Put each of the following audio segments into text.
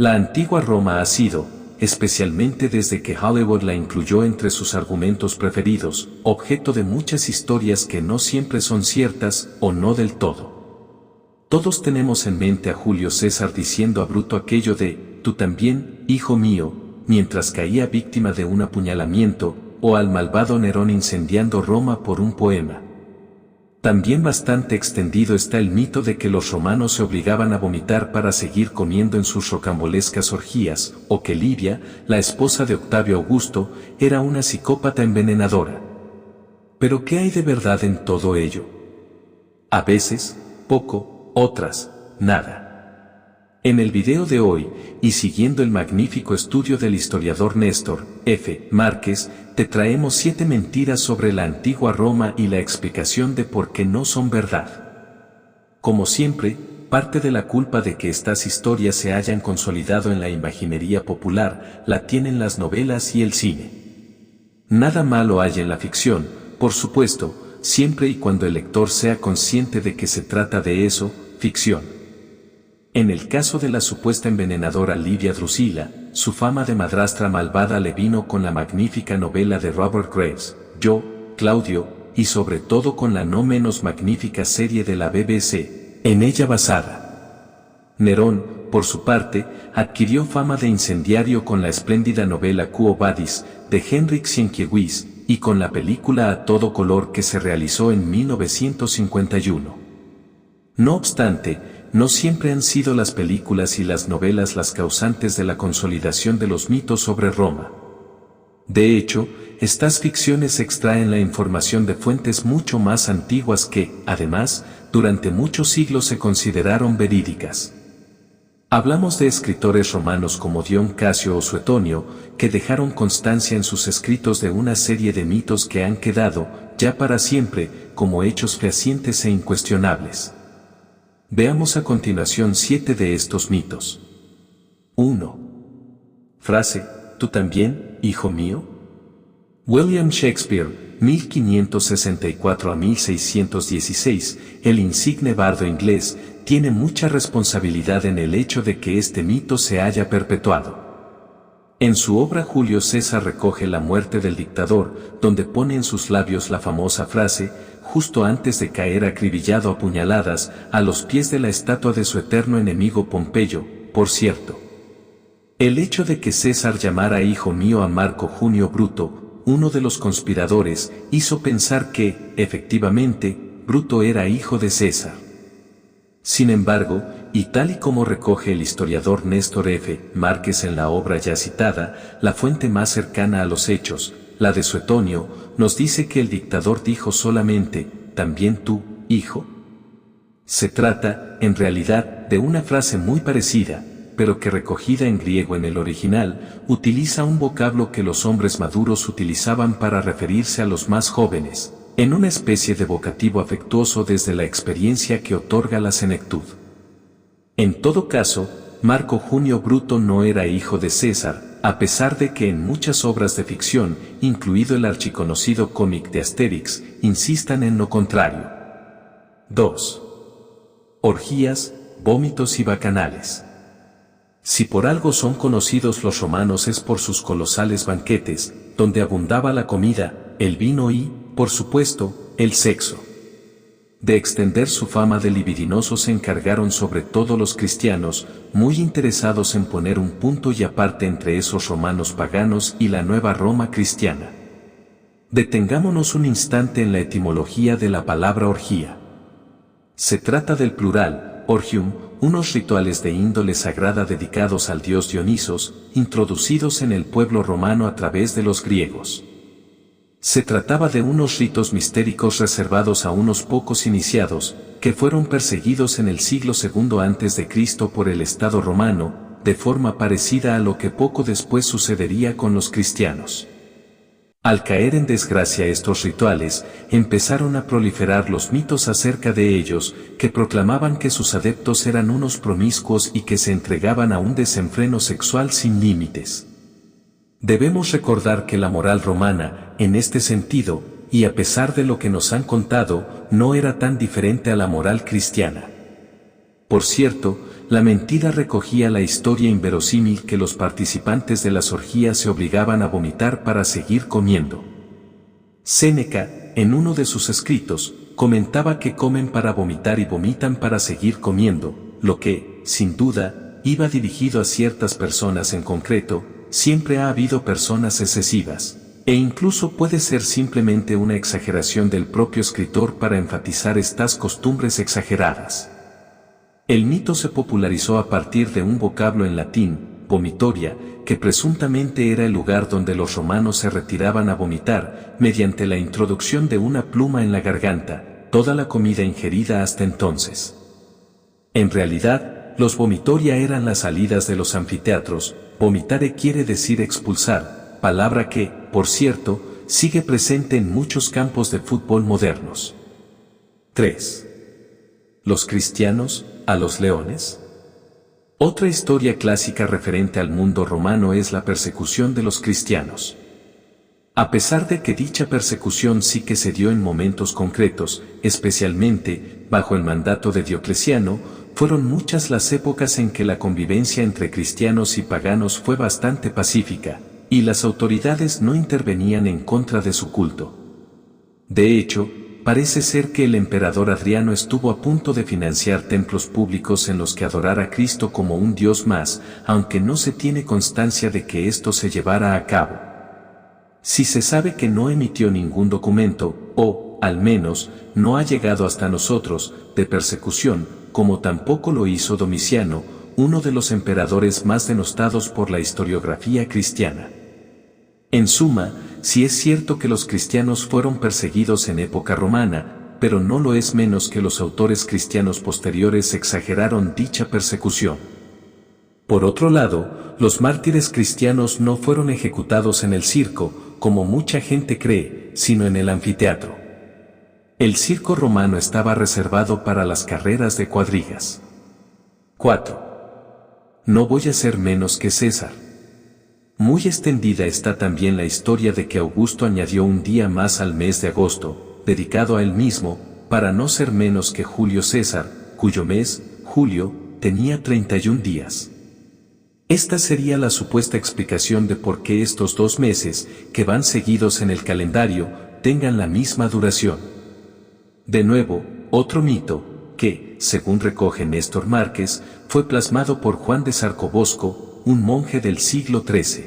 La antigua Roma ha sido, especialmente desde que Hollywood la incluyó entre sus argumentos preferidos, objeto de muchas historias que no siempre son ciertas o no del todo. Todos tenemos en mente a Julio César diciendo a Bruto aquello de, tú también, hijo mío, mientras caía víctima de un apuñalamiento, o al malvado Nerón incendiando Roma por un poema. También bastante extendido está el mito de que los romanos se obligaban a vomitar para seguir comiendo en sus rocambolescas orgías, o que Livia, la esposa de Octavio Augusto, era una psicópata envenenadora. ¿Pero qué hay de verdad en todo ello? A veces, poco, otras, nada. En el video de hoy, y siguiendo el magnífico estudio del historiador Néstor F. Márquez, te traemos 7 mentiras sobre la antigua Roma y la explicación de por qué no son verdad. Como siempre, parte de la culpa de que estas historias se hayan consolidado en la imaginería popular la tienen las novelas y el cine. Nada malo hay en la ficción, por supuesto, siempre y cuando el lector sea consciente de que se trata de eso, ficción. En el caso de la supuesta envenenadora Livia Drusila, su fama de madrastra malvada le vino con la magnífica novela de Robert Graves, Yo, Claudio, y sobre todo con la no menos magnífica serie de la BBC, en ella basada. Nerón, por su parte, adquirió fama de incendiario con la espléndida novela Quo Vadis, de Henryk Sienkiewicz, y con la película a todo color que se realizó en 1951. No obstante, no siempre han sido las películas y las novelas las causantes de la consolidación de los mitos sobre Roma. De hecho, estas ficciones extraen la información de fuentes mucho más antiguas que, además, durante muchos siglos se consideraron verídicas. Hablamos de escritores romanos como Dion Casio o Suetonio, que dejaron constancia en sus escritos de una serie de mitos que han quedado, ya para siempre, como hechos fehacientes e incuestionables. Veamos a continuación 7 de estos mitos. 1. Frase, ¿tú también, hijo mío? William Shakespeare, 1564 a 1616, el insigne bardo inglés, tiene mucha responsabilidad en el hecho de que este mito se haya perpetuado. En su obra Julio César recoge la muerte del dictador, donde pone en sus labios la famosa frase, justo antes de caer acribillado a puñaladas, a los pies de la estatua de su eterno enemigo Pompeyo, por cierto. El hecho de que César llamara hijo mío a Marco Junio Bruto, uno de los conspiradores, hizo pensar que, efectivamente, Bruto era hijo de César. Sin embargo, y tal y como recoge el historiador Néstor F. Márquez en la obra ya citada, la fuente más cercana a los hechos, la de Suetonio, nos dice que el dictador dijo solamente, ¿también tú, hijo? Se trata, en realidad, de una frase muy parecida, pero que recogida en griego en el original, utiliza un vocablo que los hombres maduros utilizaban para referirse a los más jóvenes, en una especie de vocativo afectuoso desde la experiencia que otorga la senectud. En todo caso, Marco Junio Bruto no era hijo de César, a pesar de que en muchas obras de ficción, incluido el archiconocido cómic de Asterix, insistan en lo contrario. 2. Orgías, vómitos y bacanales. Si por algo son conocidos los romanos es por sus colosales banquetes, donde abundaba la comida, el vino y, por supuesto, el sexo. De extender su fama de libidinosos se encargaron sobre todo los cristianos, muy interesados en poner un punto y aparte entre esos romanos paganos y la nueva Roma cristiana. Detengámonos un instante en la etimología de la palabra orgía. Se trata del plural, orgium, unos rituales de índole sagrada dedicados al dios Dionisos, introducidos en el pueblo romano a través de los griegos. Se trataba de unos ritos mistéricos reservados a unos pocos iniciados, que fueron perseguidos en el siglo II a.C. por el Estado romano, de forma parecida a lo que poco después sucedería con los cristianos. Al caer en desgracia estos rituales, empezaron a proliferar los mitos acerca de ellos, que proclamaban que sus adeptos eran unos promiscuos y que se entregaban a un desenfreno sexual sin límites. Debemos recordar que la moral romana, en este sentido, y a pesar de lo que nos han contado, no era tan diferente a la moral cristiana. Por cierto, la mentira recogía la historia inverosímil que los participantes de las orgías se obligaban a vomitar para seguir comiendo. Séneca, en uno de sus escritos, comentaba que comen para vomitar y vomitan para seguir comiendo, lo que, sin duda, iba dirigido a ciertas personas en concreto. Siempre ha habido personas excesivas, e incluso puede ser simplemente una exageración del propio escritor para enfatizar estas costumbres exageradas. El mito se popularizó a partir de un vocablo en latín, vomitoria, que presuntamente era el lugar donde los romanos se retiraban a vomitar, mediante la introducción de una pluma en la garganta, toda la comida ingerida hasta entonces. En realidad, los vomitoria eran las salidas de los anfiteatros. Vomitare quiere decir expulsar, palabra que, por cierto, sigue presente en muchos campos de fútbol modernos. 3. ¿Los cristianos, a los leones? Otra historia clásica referente al mundo romano es la persecución de los cristianos. A pesar de que dicha persecución sí que se dio en momentos concretos, especialmente bajo el mandato de Diocleciano, fueron muchas las épocas en que la convivencia entre cristianos y paganos fue bastante pacífica, y las autoridades no intervenían en contra de su culto. De hecho, parece ser que el emperador Adriano estuvo a punto de financiar templos públicos en los que adorar a Cristo como un Dios más, aunque no se tiene constancia de que esto se llevara a cabo. Si se sabe que no emitió ningún documento, o, al menos, no ha llegado hasta nosotros, de persecución, como tampoco lo hizo Domiciano, uno de los emperadores más denostados por la historiografía cristiana. En suma, sí es cierto que los cristianos fueron perseguidos en época romana, pero no lo es menos que los autores cristianos posteriores exageraron dicha persecución. Por otro lado, los mártires cristianos no fueron ejecutados en el circo, como mucha gente cree, sino en el anfiteatro. El circo romano estaba reservado para las carreras de cuadrigas. 4. No voy a ser menos que César. Muy extendida está también la historia de que Augusto añadió un día más al mes de agosto, dedicado a él mismo, para no ser menos que Julio César, cuyo mes, julio, tenía 31 días. Esta sería la supuesta explicación de por qué estos 2 meses, que van seguidos en el calendario, tengan la misma duración. De nuevo, otro mito, que, según recoge Néstor Márquez, fue plasmado por Juan de Sarcobosco, un monje del siglo XIII.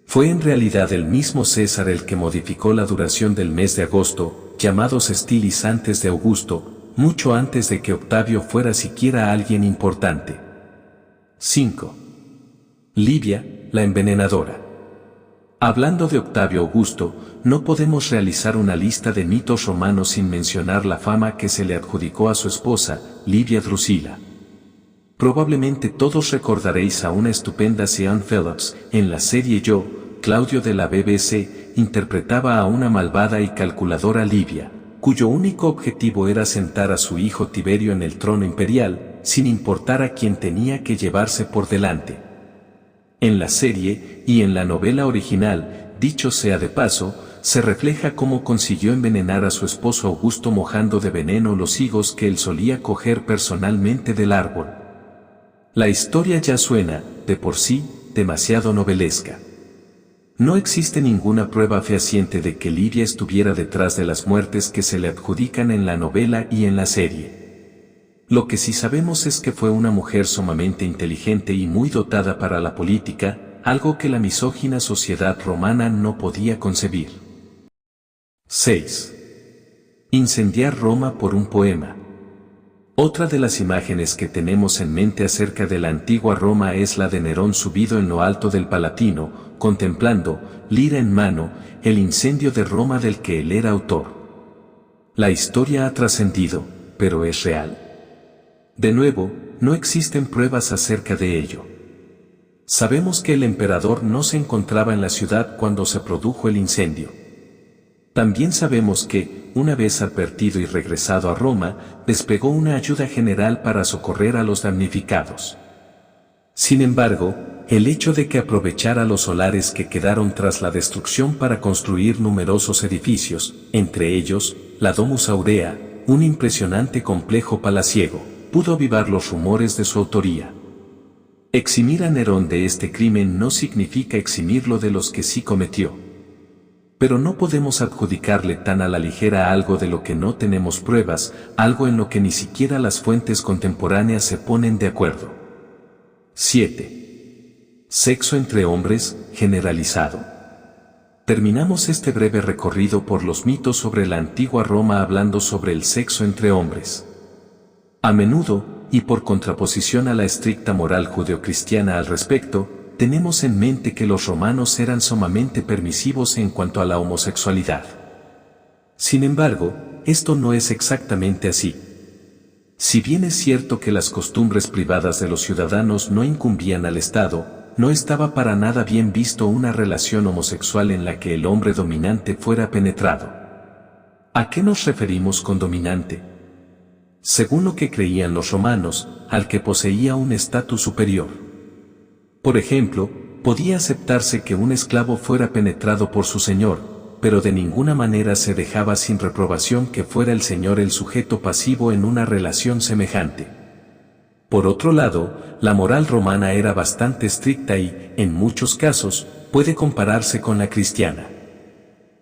Fue en realidad el mismo César el que modificó la duración del mes de agosto, llamado Sestilis antes de Augusto, mucho antes de que Octavio fuera siquiera alguien importante. 5. Livia, la envenenadora. Hablando de Octavio Augusto, no podemos realizar una lista de mitos romanos sin mencionar la fama que se le adjudicó a su esposa, Livia Drusila. Probablemente todos recordaréis a una estupenda Sian Phillips, en la serie Yo, Claudio de la BBC, interpretaba a una malvada y calculadora Livia, cuyo único objetivo era sentar a su hijo Tiberio en el trono imperial, sin importar a quién tenía que llevarse por delante. En la serie, y en la novela original, dicho sea de paso, se refleja cómo consiguió envenenar a su esposo Augusto mojando de veneno los higos que él solía coger personalmente del árbol. La historia ya suena, de por sí, demasiado novelesca. No existe ninguna prueba fehaciente de que Livia estuviera detrás de las muertes que se le adjudican en la novela y en la serie. Lo que sí sabemos es que fue una mujer sumamente inteligente y muy dotada para la política, algo que la misógina sociedad romana no podía concebir. 6. Incendiar Roma por un poema. Otra de las imágenes que tenemos en mente acerca de la antigua Roma es la de Nerón subido en lo alto del Palatino, contemplando, lira en mano, el incendio de Roma del que él era autor. La historia ha trascendido, pero ¿es real? De nuevo, no existen pruebas acerca de ello. Sabemos que el emperador no se encontraba en la ciudad cuando se produjo el incendio. También sabemos que, una vez advertido y regresado a Roma, despegó una ayuda general para socorrer a los damnificados. Sin embargo, el hecho de que aprovechara los solares que quedaron tras la destrucción para construir numerosos edificios, entre ellos, la Domus Aurea, un impresionante complejo palaciego, pudo avivar los rumores de su autoría. Eximir a Nerón de este crimen no significa eximirlo de los que sí cometió. Pero no podemos adjudicarle tan a la ligera algo de lo que no tenemos pruebas, algo en lo que ni siquiera las fuentes contemporáneas se ponen de acuerdo. 7. Sexo entre hombres, generalizado. Terminamos este breve recorrido por los mitos sobre la antigua Roma hablando sobre el sexo entre hombres. A menudo, y por contraposición a la estricta moral judeocristiana al respecto, tenemos en mente que los romanos eran sumamente permisivos en cuanto a la homosexualidad. Sin embargo, esto no es exactamente así. Si bien es cierto que las costumbres privadas de los ciudadanos no incumbían al Estado, no estaba para nada bien visto una relación homosexual en la que el hombre dominante fuera penetrado. ¿A qué nos referimos con dominante? Según lo que creían los romanos, al que poseía un estatus superior. Por ejemplo, podía aceptarse que un esclavo fuera penetrado por su señor, pero de ninguna manera se dejaba sin reprobación que fuera el señor el sujeto pasivo en una relación semejante. Por otro lado, la moral romana era bastante estricta y, en muchos casos, puede compararse con la cristiana.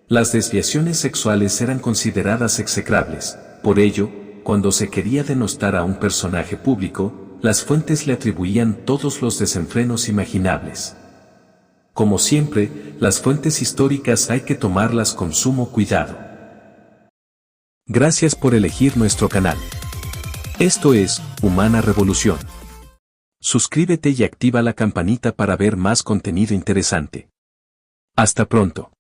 Las desviaciones sexuales eran consideradas execrables, por ello, cuando se quería denostar a un personaje público, las fuentes le atribuían todos los desenfrenos imaginables. Como siempre, las fuentes históricas hay que tomarlas con sumo cuidado. Gracias por elegir nuestro canal. Esto es Humana Revolución. Suscríbete y activa la campanita para ver más contenido interesante. Hasta pronto.